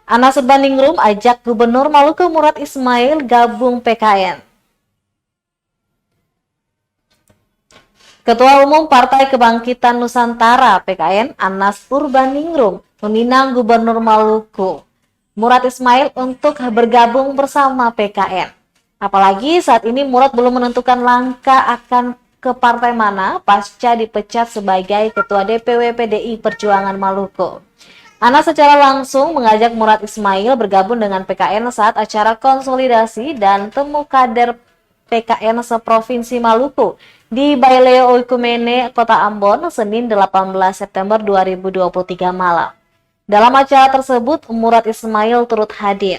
Anas Urbaningrum ajak Gubernur Maluku Murad Ismail gabung PKN. Ketua Umum Partai Kebangkitan Nusantara (PKN) Anas Urbaningrum meminang Gubernur Maluku Murad Ismail untuk bergabung bersama PKN. Apalagi saat ini Murad belum menentukan langkah akan ke partai mana pasca dipecat sebagai Ketua DPW PDI Perjuangan Maluku. Anas secara langsung mengajak Murad Ismail bergabung dengan PKN saat acara konsolidasi dan temu kader PKN seprovinsi Maluku di Baileo Oikumene, Kota Ambon, Senin 18 September 2023 malam. Dalam acara tersebut, Murad Ismail turut hadir.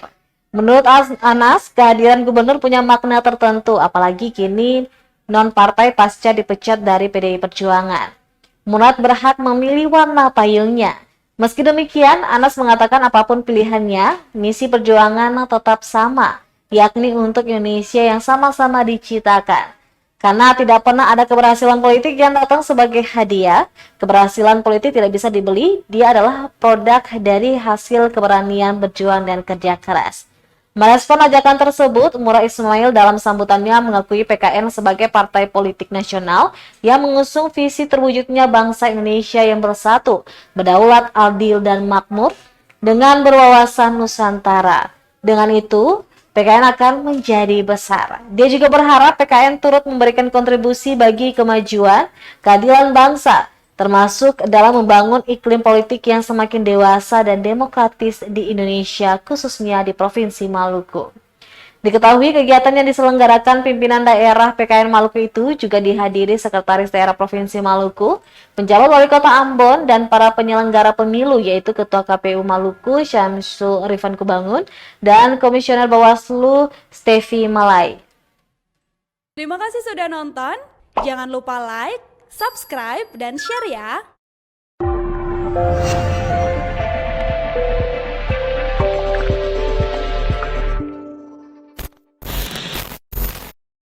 Menurut Anas, kehadiran gubernur punya makna tertentu, apalagi kini non-partai pasca dipecat dari PDI Perjuangan. Murad berhak memilih warna payungnya. Meski demikian, Anas mengatakan apapun pilihannya, misi perjuangan tetap sama, yakni untuk Indonesia yang sama-sama diciptakan. Karena tidak pernah ada keberhasilan politik yang datang sebagai hadiah, keberhasilan politik tidak bisa dibeli, dia adalah produk dari hasil keberanian berjuang dan kerja keras. Merespon ajakan tersebut, Murad Ismail dalam sambutannya mengakui PKN sebagai partai politik nasional yang mengusung visi terwujudnya bangsa Indonesia yang bersatu, berdaulat, adil, dan makmur dengan berwawasan Nusantara. Dengan itu, PKN akan menjadi besar. Dia juga berharap PKN turut memberikan kontribusi bagi kemajuan, keadilan bangsa, termasuk dalam membangun iklim politik yang semakin dewasa dan demokratis di Indonesia, khususnya di Provinsi Maluku. Diketahui kegiatan yang diselenggarakan pimpinan daerah PKN Maluku itu juga dihadiri Sekretaris Daerah Provinsi Maluku, penjabat Wali Kota Ambon, dan para penyelenggara pemilu yaitu Ketua KPU Maluku Syamsul Rifan Kubangun dan Komisioner Bawaslu Stevi Malai. Terima kasih sudah nonton, jangan lupa like, subscribe, dan share ya!